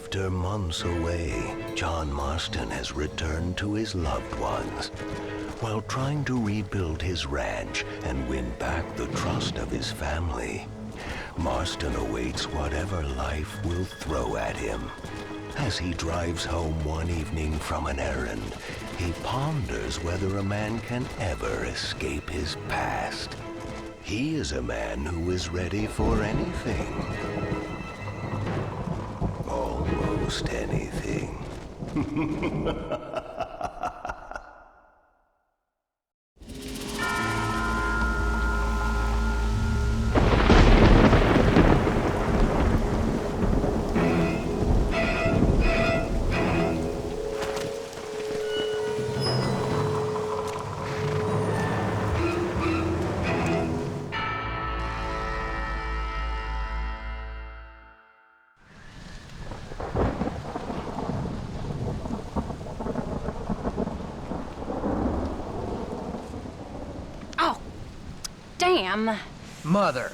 After months away, John Marston has returned to his loved ones. While trying to rebuild his ranch and win back the trust of his family, Marston awaits whatever life will throw at him. As he drives home one evening from an errand, he ponders whether a man can ever escape his past. He is a man who is ready for anything. Almost anything. Damn. Mother.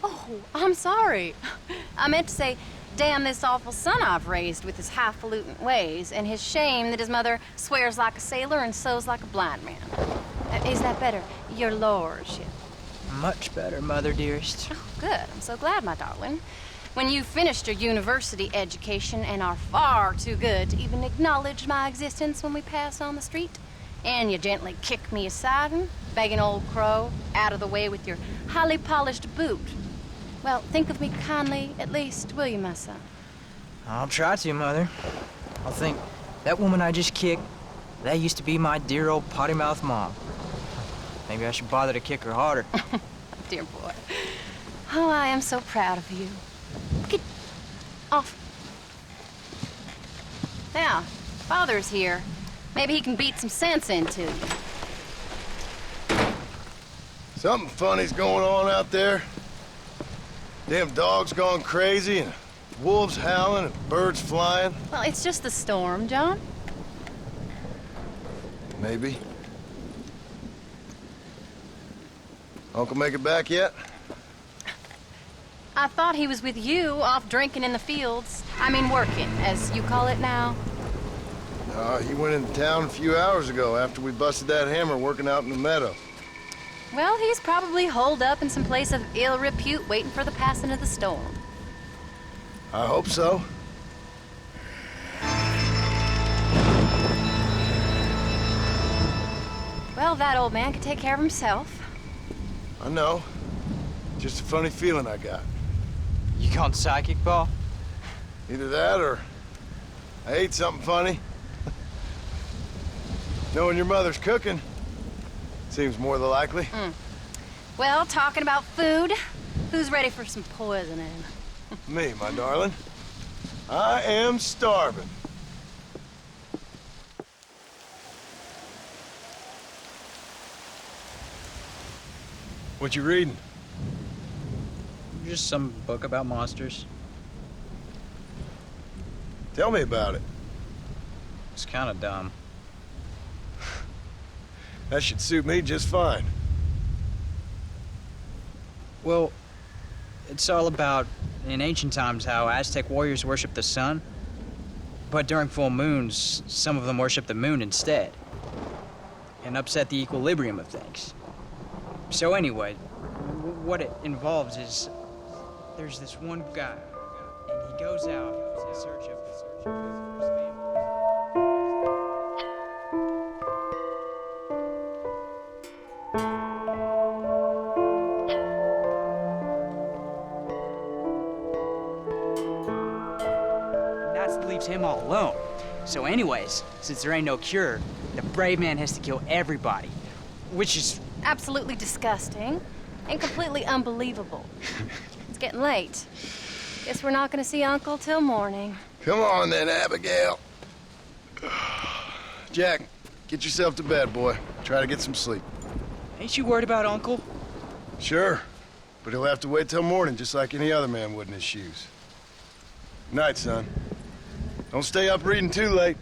Oh, I'm sorry. I meant to say, damn this awful son I've raised with his highfalutin ways, and his shame that his mother swears like a sailor and sews like a blind man. Is that better, your lordship? Much better, Mother dearest. Oh, good. I'm so glad, my darling. When you've finished your university education and are far too good to even acknowledge my existence when we pass on the street, and you gently kick me aside and begging old crow out of the way with your highly polished boot. Well, think of me kindly, at least, will you, my son? I'll try to, Mother. I'll think, that woman I just kicked, that used to be my dear old potty-mouthed mom. Maybe I should bother to kick her harder. Dear boy. Oh, I am so proud of you. Get off. Now, Father's here. Maybe he can beat some sense into you. Something funny's going on out there. Damn dogs gone crazy, and wolves howling, and birds flying. Well, it's just the storm, John. Maybe. Uncle make it back yet? I thought he was with you, off drinking in the fields. I mean, working, as you call it now. He went into town a few hours ago after we busted that hammer working out in the meadow. Well, he's probably holed up in some place of ill repute waiting for the passing of the storm. I hope so. Well, that old man can take care of himself. I know. Just a funny feeling I got. You gone psychic, Pa? Either that or I ate something funny. Knowing your mother's cooking seems more than likely. Well, talking about food, who's ready for some poisoning? Me, my darling. I am starving. What you reading? Just some book about monsters. Tell me about it. It's kind of dumb. That should suit me just fine. Well, it's all about, in ancient times, how Aztec warriors worship the sun. But during full moons, some of them worship the moon instead. And upset the equilibrium of things. So anyway, what it involves is, there's this one guy, and he goes out in search of his family. Leaves him all alone. So anyways, since there ain't no cure, the brave man has to kill everybody, which is Absolutely disgusting and completely unbelievable. It's getting late. Guess we're not gonna see Uncle till morning. Come on then, Abigail. Jack, get yourself to bed, boy. Try to get some sleep. Ain't you worried about Uncle? Sure, but he'll have to wait till morning just like any other man would in his shoes. Night, son. Don't stay up reading too late.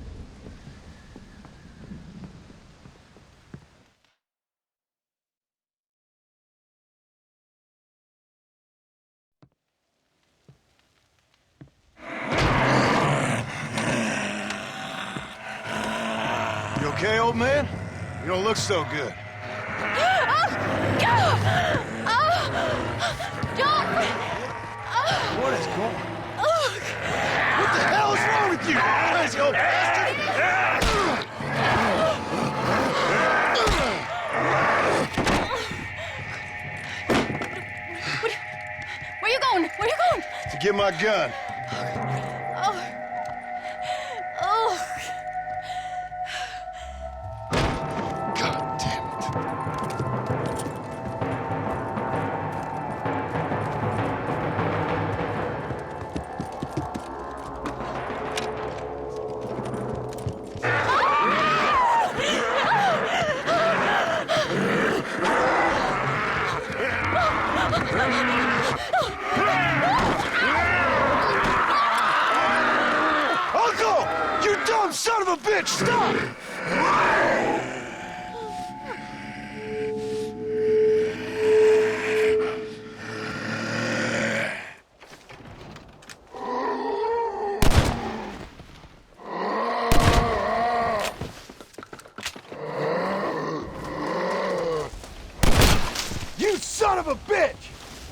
okay, old man? You don't look so good. What is going on? What the hell is wrong with you, crazy old bastard? Where you going? Where you going? To get my gun. Oh. Oh. God damn it. Uncle! You dumb son of a bitch! Stop! You son of a bitch!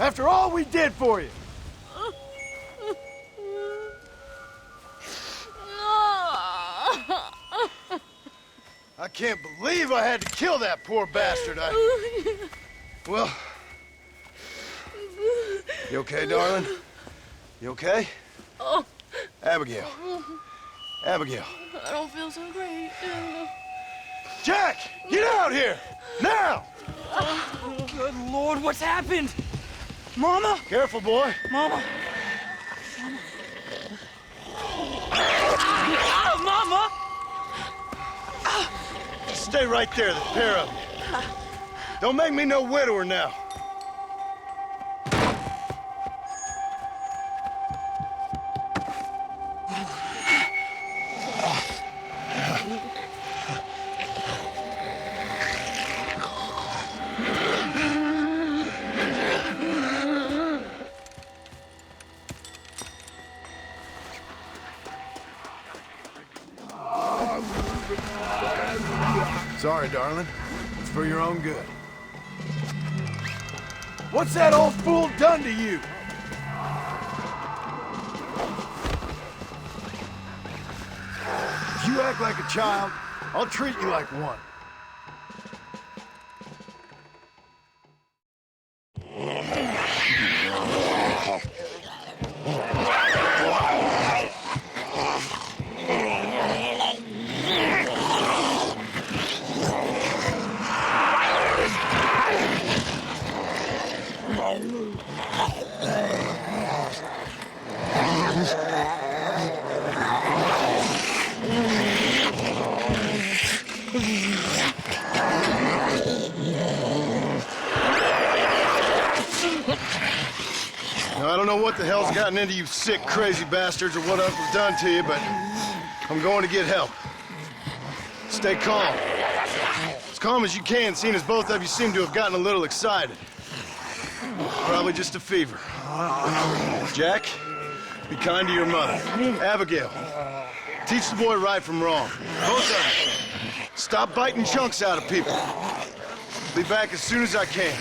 After all we did for you! I can't believe I had to kill that poor bastard. Well... You okay, darling? You okay? Oh, Abigail. Abigail. I don't feel so great. Jack! Get out here! Now! Good Lord, what's happened? Mama? Careful, boy. Mama? Oh, Mama! Stay right there, the pair of you. Don't make me no widower now. Sorry, darling. It's for your own good. What's that old fool done to you? If you act like a child, I'll treat you like one. Now, I don't know what the hell's gotten into you sick, crazy bastards or what Uncle's done to you, but I'm going to get help. Stay calm. As calm as you can, seeing as both of you seem to have gotten a little excited. Probably just a fever. Jack, be kind to your mother. Abigail, teach the boy right from wrong. Both of you. Stop biting chunks out of people. Be back as soon as I can.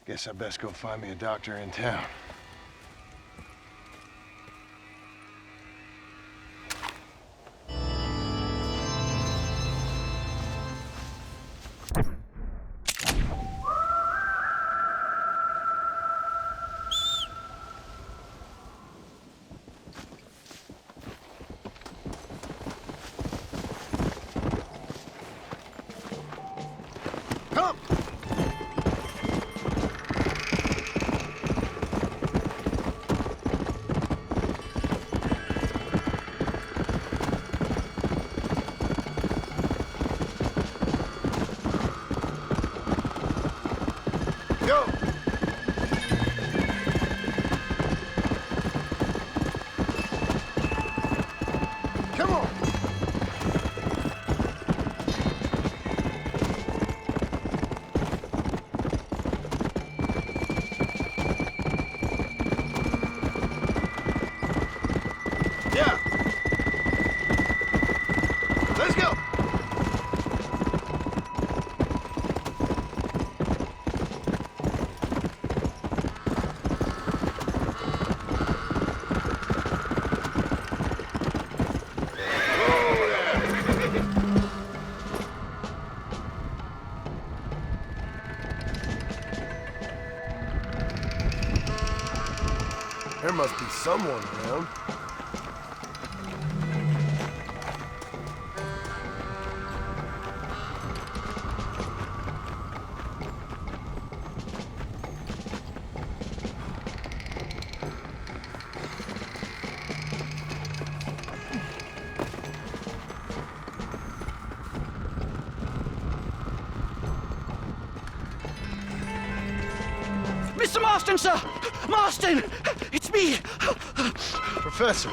Guess I best go find me a doctor in town. Come! Come on. Yeah. Let's go. There must be someone around. Mr. Marston, sir! Marston! It's me! Professor,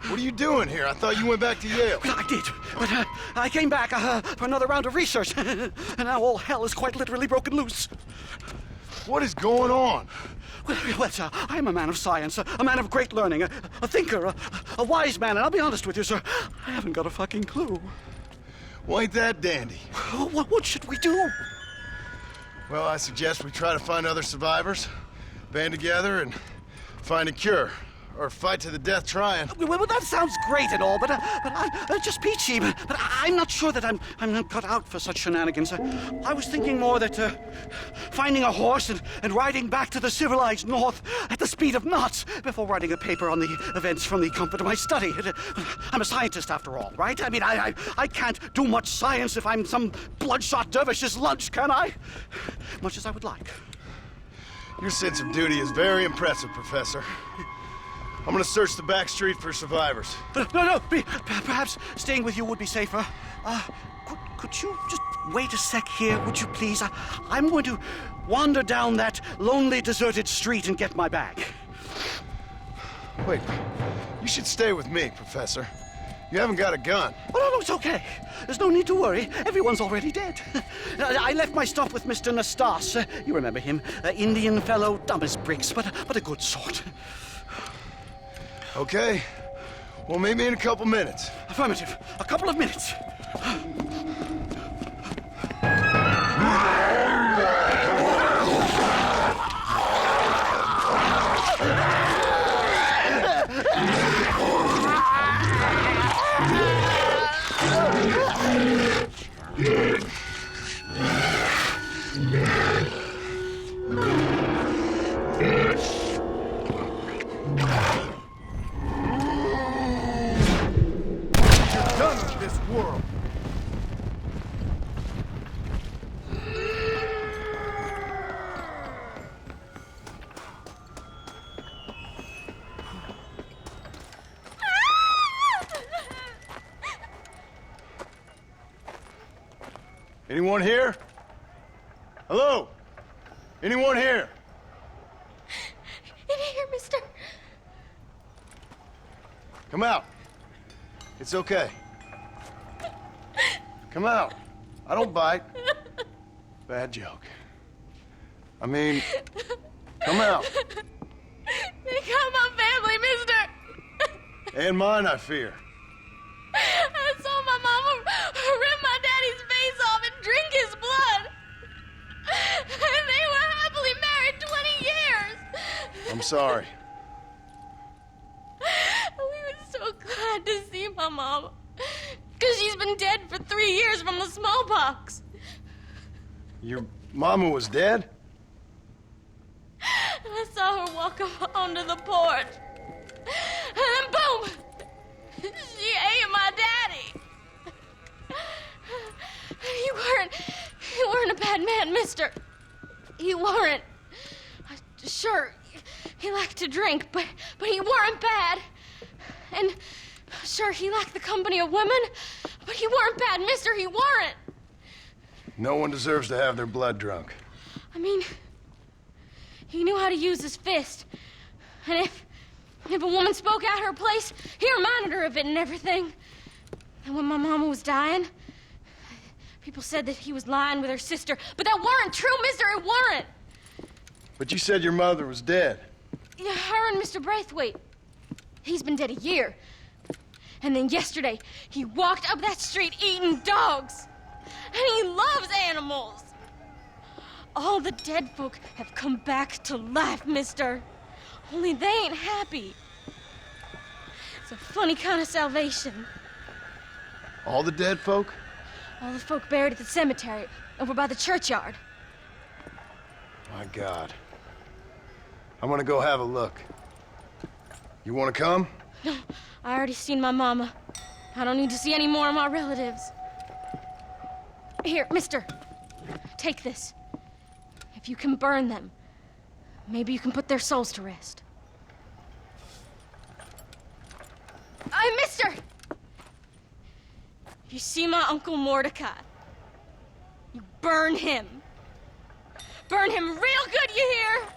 what are you doing here? I thought you went back to Yale. I did, but I came back for another round of research, and now all hell is quite literally broken loose. What is going on? Well, sir, I am a man of science, a man of great learning, a thinker, a wise man, and I'll be honest with you, sir, I haven't got a fucking clue. Well, ain't that dandy? What should we do? Well, I suggest we try to find other survivors, band together, and find a cure. Or fight to the death trying. Well, that sounds great and all, but just peachy. But I'm not sure that I'm not cut out for such shenanigans. I was thinking more that finding a horse and riding back to the civilized north at the speed of knots before writing a paper on the events from the comfort of my study. I'm a scientist after all, right? I mean, I can't do much science if I'm some bloodshot dervish's lunch, can I? Much as I would like. Your sense of duty is very impressive, Professor. I'm gonna search the back street for survivors. No, perhaps staying with you would be safer. Could you just wait a sec here, would you please? I'm going to wander down that lonely, deserted street and get my bag. Wait, you should stay with me, Professor. You haven't got a gun. Oh, no, it's okay. There's no need to worry. Everyone's already dead. I left my stuff with Mr. Nastas. You remember him. Indian fellow, dumb as bricks, but a good sort. Okay. Well, meet me in a couple minutes. Affirmative. A couple of minutes. Done with this world. Anyone here? Hello? Anyone here? In here, mister. Come out. It's okay. Come out. I don't bite. Bad joke. I mean, come out. They got my family, mister. And mine, I fear. I saw my mama rip my daddy's face off and drink his blood. And they were happily married 20 years. I'm sorry. We were so glad to see my mama. Because she's been dead for 3 years from the smallpox. Your mama was dead? I saw her walk up onto the porch. And then boom! She ate my daddy. You weren't a bad man, mister. You weren't. Sure, he liked to drink, but he weren't bad. And sure, he liked the company of women, but he weren't bad, mister, he weren't. No one deserves to have their blood drunk. I mean, he knew how to use his fist. And If a woman spoke out her place, he reminded her of it and everything. And when my mama was dying, people said that he was lying with her sister, but that weren't true, mister, it weren't. But you said your mother was dead. Yeah, her and Mr. Braithwaite. He's been dead a year. And then yesterday, he walked up that street eating dogs. And he loves animals. All the dead folk have come back to life, mister. Only they ain't happy. It's a funny kind of salvation. All the dead folk? All the folk buried at the cemetery, over by the churchyard. My God. I'm gonna go have a look. You wanna come? No, I already seen my mama. I don't need to see any more of my relatives. Here, mister, take this. If you can burn them, maybe you can put their souls to rest. Mister! If you see my Uncle Mordecai, you burn him. Burn him real good, you hear?